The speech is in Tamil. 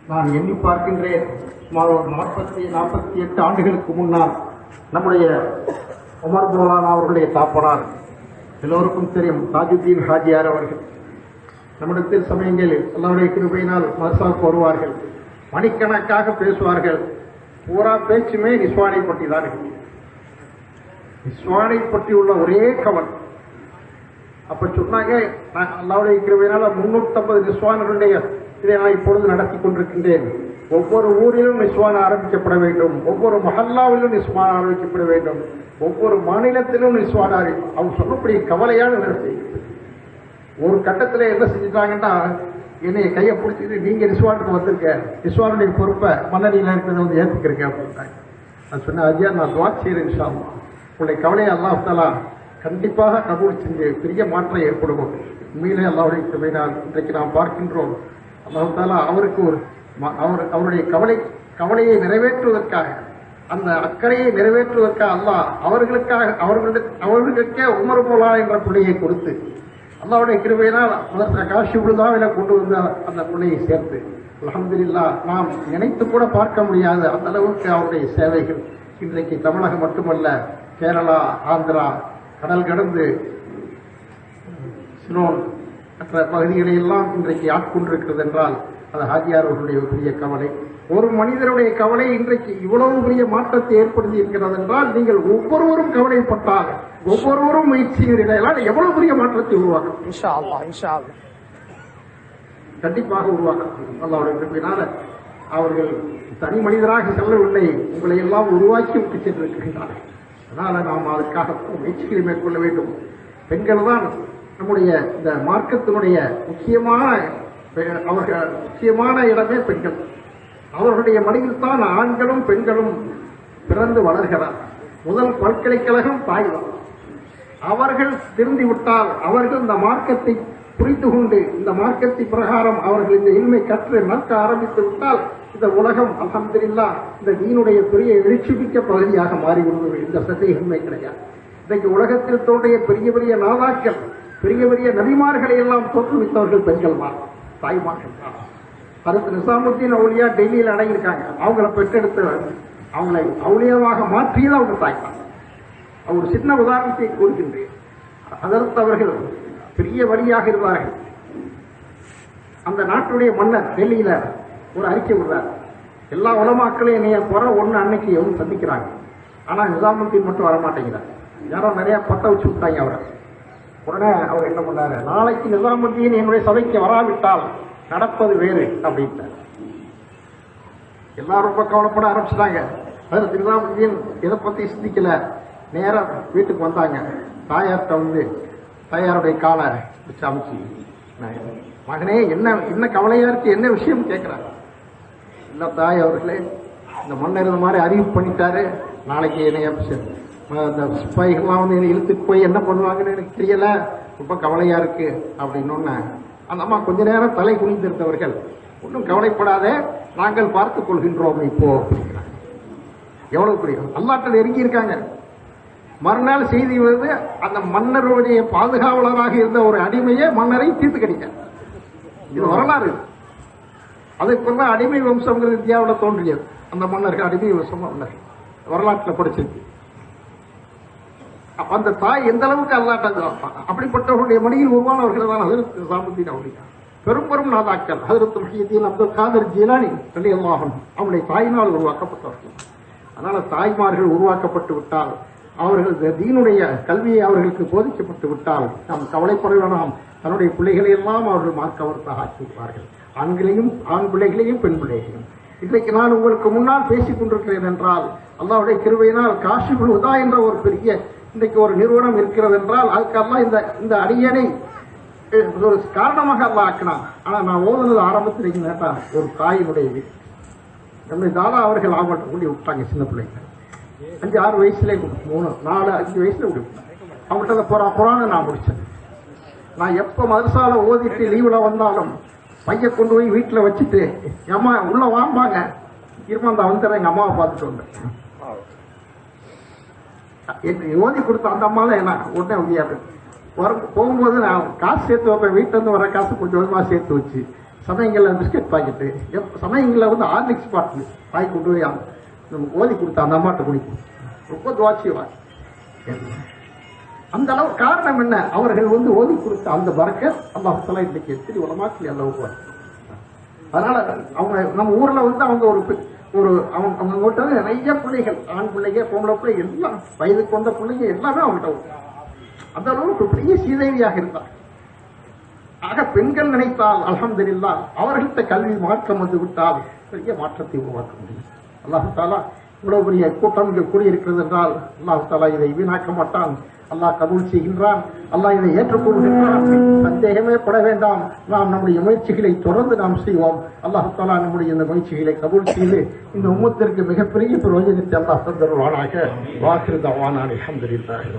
நான் எண்ணி பார்க்கின்றேன். சுமார் 48 ஆண்டுகளுக்கு முன்னால் நம்முடைய உமர் மௌலானா அவர்களுடைய தாப்பனார், எல்லோருக்கும் தெரியும், தாஜுத்தீன் ஹாஜியார் அவர்கள் நம்மிடத்தில் சமயங்களில் அல்லாஹ்வுடைய கிருபையினால் மதரசாவுக்கு வருவார்கள். மணிக்கணக்காக பேசுவார்கள். பூரா பேச்சுமே நிஸ்வானை பற்றி தான். நிஸ்வானை பற்றி உள்ள ஒரே கவல். அப்ப சொன்னாங்க, அல்லாஹ்வுடைய கிருபையினால 350 நிஸ்வான்களுடைய இதை நான் இப்பொழுது நடத்தி கொண்டிருக்கின்றேன். ஒவ்வொரு ஊரிலும் நிஸ்வான் ஆரம்பிக்கப்பட வேண்டும், ஒவ்வொரு மஹல்லாவிலும் நிஸ்வான் ஆரம்பிக்கப்பட வேண்டும், ஒவ்வொரு மாநிலத்திலும் நிஸ்வான் அவங்க சொல்லக்கூடிய கவலையான நிறுத்தி ஒரு கட்டத்தில் என்ன செஞ்சுட்டாங்கன்னா, என்னைய கையை பிடிச்சிட்டு நீங்க நிஸ்வானுக்கு வந்திருக்க, நிஸ்வானுடைய பொறுப்பை மன்னரியில் இருக்கிறத வந்து ஏற்றுக்கிறீங்க அப்படின்ட்டாங்க. நான் சொன்னேன், ஐயா நான் துவா செய்கிறேன், இன்ஷா அல்லாஹ் உங்களுடைய கவலையை அல்லாஹ் தஆலா கண்டிப்பாக கபூல் செஞ்சு பெரிய மாற்றம் ஏற்படும். உண்மையிலே அல்லாஹ்வுடைய கிருபையினால் இன்றைக்கு நாம் பார்க்கின்றோம். அல்லாஹ் தஆலா அவருக்கு அவருடைய கவலையை நிறைவேற்றுவதற்காக, அந்த அக்கறையை நிறைவேற்றுவதற்காக அல்லாஹ் அவர்களுக்கே உமர் மௌலானா என்ற பிள்ளையை கொடுத்து அல்லாஹ்வுடைய கிருபையினால் காஷி உழுதாவில கொண்டு வந்த அந்த பிள்ளையை சேர்த்து அல்ஹம்துலில்லாஹ் நாம் நினைத்து கூட பார்க்க முடியாத அந்த அளவுக்கு அவருடைய சேவைகள் இன்றைக்கு தமிழகம் மட்டுமல்ல, கேரளா, ஆந்திரா, கடல் கடந்து சிலோன் மற்ற பகுதிகளை எல்லாம் இன்றைக்கு ஆட்கொண்டிருக்கிறது என்றால் அது ஹாஜியார் அவர்களுடைய பெரிய கவலை. ஒரு மனிதருடைய கவலை இன்றைக்கு இவ்வளவு பெரிய மாற்றத்தை ஏற்படுத்தி இருக்கிறது என்றால் நீங்கள் ஒவ்வொருவரும் கவலைப்பட்டால், ஒவ்வொருவரும் முயற்சிகள் எவ்வளவு பெரிய மாற்றத்தை உருவாக்கும், கண்டிப்பாக உருவாக்கும். அல்லாஹ்வுடைய கிருபையினால அவர்கள் தனி மனிதராக செல்லவில்லை, உங்களை எல்லாம் உருவாக்கி விட்டு சென்றிருக்கின்றார்கள். அதனால நாம் அதற்காக முயற்சிகளை மேற்கொள்ள வேண்டும். பெண்கள் தான் நம்முடைய இந்த மார்க்கத்தினுடைய முக்கியமான இடமே பெண்கள். அவர்களுடைய மடியில் தான் ஆண்களும் பெண்களும் பிறந்து வளர்கிறார். முதல் பல்கலைக்கழகம் தாய்தான். அவர்கள் திருந்திவிட்டால், அவர்கள் இந்த மார்க்கத்தை புரிந்து கொண்டு இந்த மார்க்கத்தை பிரகாரம் அவர்கள் இந்த இல்மை கற்று நடக்க ஆரம்பித்து விட்டால் இந்த உலகம் அல்ஹம்துலில்லாஹ் இந்த தீனுடைய பெரிய எழுச்சிமிக்க பகுதியாக மாறிவிடுவது இந்த சந்தேகமே கிடையாது. இன்றைக்கு உலகத்தில் தோன்றிய பெரிய பெரிய நாதாக்கள், பெரிய பெரிய நபிமார்களை எல்லாம் தோற்றுவித்தவர்கள் பெண்கள் தான், தாய்மார்கள் தான். அடுத்து நிசாமுத்தீன் அவுலியா டெல்லியில் அடங்கியிருக்காங்க. அவங்கள பெற்றெடுத்து அவங்களை அவுலியாவாக மாற்றியது அவங்க தாய்தான். ஒரு சின்ன உதாரணத்தை கூறுகின்றேன். அதற்கு அவர்கள் பெரிய வழியாக இருந்தார்கள். அந்த நாட்டுடைய மன்னர் டெல்லியில ஒரு அறிக்கை விடுறார். எல்லா உலமாக்களையும் என்னைய போற ஒன்று அன்னைக்கு எவ்வளவு சந்திக்கிறாங்க, ஆனா நிசாமுத்தீன் மட்டும் வரமாட்டேங்கிறார். யாரோ நிறைய பத்த வச்சு விட்டாங்க அவரை. உடனே அவர் என்ன பண்ணாரு, நாளைக்கு நிசாமுத்தீன் என்னுடைய சபைக்கு வராவிட்டால் நடப்பது வேறு அப்படின்ட்டார். எல்லாரும் ரொம்ப கவலைப்பட ஆரம்பிச்சுட்டாங்க. அது நிசாமுத்தீன் இதை பத்தி சிந்திக்கல. நேரம் வீட்டுக்கு வந்தாங்க. தாயார்கிட்ட வந்து தாயாருடைய காலை வச்சு அமைச்சு, மகனே என்ன கவலையா இருக்கு, என்ன விஷயம் கேட்கிறாங்க. இல்ல தாய் அவர்களே, இந்த மன்னர் இந்த மாதிரி அறிவிப்பு பண்ணிட்டாரு, நாளைக்கு என்னைய இந்த சிப்பாய்கள்லாம் வந்து என்னை இழுத்துட்டு போய் என்ன பண்ணுவாங்கன்னு எனக்கு தெரியல, ரொம்ப கவலையா இருக்கு அப்படின்னு. அந்த அம்மா கொஞ்ச நேரம் தலை குனிந்திருந்தவர்கள், ஒன்றும் கவலைப்படாதே, நாங்கள் பார்த்துக் கொள்கின்றோம் இப்போ. எவ்வளவு புரியும், அல்லாஹ்ட்ட நெருங்கி இருக்காங்க. மறுநாள் செய்தி வருது, அந்த மன்னருடைய பாதுகாவலராக இருந்த ஒரு அடிமையை மன்னரை தீர்த்து கடிக்க. இது வரலாறு. அதுக்கு அடிமை வம்சம்ங்கிறது இந்தியாவில் தோன்றியது. அந்த மன்னர்கள் அடிமை வம்சம் வரலாற்றில் படிச்சிருக்கு. அந்த தாய் எந்த அளவுக்கு அல்லாட்ட அப்படிப்பட்டவர்களுடைய மடியில் உருவானவர்கள் தான் ஹஜ்ரத் நிசாமுத்தீன் அவுலியா. பெரும் பெரும் நாதாக்கள் ஹஜ்ரத் முஹியுத்தீன் அப்துல் காதிர் ஜீலானி ரலியல்லாஹு அன்ஹு அவருடைய தாயினால் உருவாக்கப்பட்டவர்கள். அதனால தாய்மார்கள் உருவாக்கப்பட்டு விட்டால், அவர்கள் தீனுடைய கல்வியை அவர்களுக்கு போதிக்கப்பட்டு விட்டால் நாம் கவலைப்பட வேண்டாம். தன்னுடைய பிள்ளைகளை எல்லாம் அவர்கள் மார்க்கவர்த்தாக ஆக்கிவிட்டார்கள். ஆண்களையும், ஆண் பிள்ளைகளையும், பெண் பிள்ளைகளையும். இன்றைக்கு நான் உங்களுக்கு முன்னால் பேசிக் கொண்டிருக்கிறேன் என்றால் அல்லாஹ்வுடைய கிருபையினால் காஷிஃபுல் ஹுதா என்ற ஒரு பெரிய இன்றைக்கு ஒரு நிறுவனம் இருக்கிறது என்றால் அதுக்கெல்லாம் இந்த அடியனை ஒரு காரணமாக அல்லாஹ் ஆக்கினான். ஆனால் நான் ஓதுனது ஆரம்பத்தில் கேட்டா ஒரு தாயினுடைய வீடு. நம்முடைய தாதா அவர்கள் ஆவட்ட கூடி விட்டாங்க. சின்ன பிள்ளைங்க 5-6 வயசுல 3-4-5 வயசுல விட்டு அவங்கள்ட்ட புறான்னு நான் முடிச்சேன். நான் எப்ப மதரசால ஓதிட்டு லீவுல வந்தாலும் பைய கொண்டு போய் வீட்டில் வச்சுட்டு, அம்மா உள்ள வாம்பாங்க, இருமாந்தா வந்துடுறேன், எங்க அம்மாவை பார்த்துட்டு வந்தேன். ஓதி கொடுத்த அந்த அம்மா தான் என்ன உடனே முடியாது. போகும்போது நான் காசு சேர்த்து வைப்பேன். வீட்டுல இருந்து வர காசு கொஞ்சம் கொஞ்சமா சேர்த்து வச்சு சமயங்கள்ல பிஸ்கட் பாக்கெட்டு, சமயங்கள்ல வந்து ஹார்லிக்ஸ் பாட்டில் வாங்கி கொண்டு போய் நமக்கு ஓதி கொடுத்தா அந்த அம்மாட்ட குடிக்கும். ரொம்ப துவாட்சியவா. அந்த அளவு காரணம் என்ன? அவர்கள் வந்து ஓதி கொடுத்த அந்த பரக்கத் அல்லாஹ் தஆலா இன்னைக்கு எத்தனை உலமாக்கள் அளவுக்கு. அதனால அவங்க நம்ம ஊர்ல வந்து அவங்க அவங்க கிட்ட நிறைய பிள்ளைகள், ஆண் பிள்ளைங்க, பொம்பளை பிள்ளை எல்லாம் வயதுக்கு வந்த பிள்ளைங்க எல்லாமே அவங்ககிட்ட அந்த அளவுக்கு பெரிய சீதேவியாக இருந்தார். ஆக பெண்கள் நினைத்தால் அல்ஹம்துலில்லாஹ் அவர்கள்ட்ட கல்வி மாற்றம் வந்து விட்டால் பெரிய மாற்றத்தை உருவாக்க முடியும். அல்லாஹ் தஆலா இவ்வளவு பெரிய கூட்டம் இங்கு கூடியிருக்கிறது என்றால் அல்லாஹ் தஆலா இதை வீணாக்க மாட்டான். அல்லாஹ் கபூல் செய்கின்றான். அல்லாஹ் இதை ஏற்றுக்கொள்கின்றான். சந்தேகமே பட வேண்டாம். நாம் நம்முடைய முயற்சிகளை தொடர்ந்து நாம் செய்வோம். அல்லாஹ் தஆலா நம்முடைய இந்த முயற்சிகளை கபூல் செய்து இந்த உம்மத்திற்கு மிகப்பெரிய பிரயோஜனத்தை அல்லாஹ் தந்தருவானாக. வாஹிரு தஅவானா அல்ஹம்துலில்லாஹி.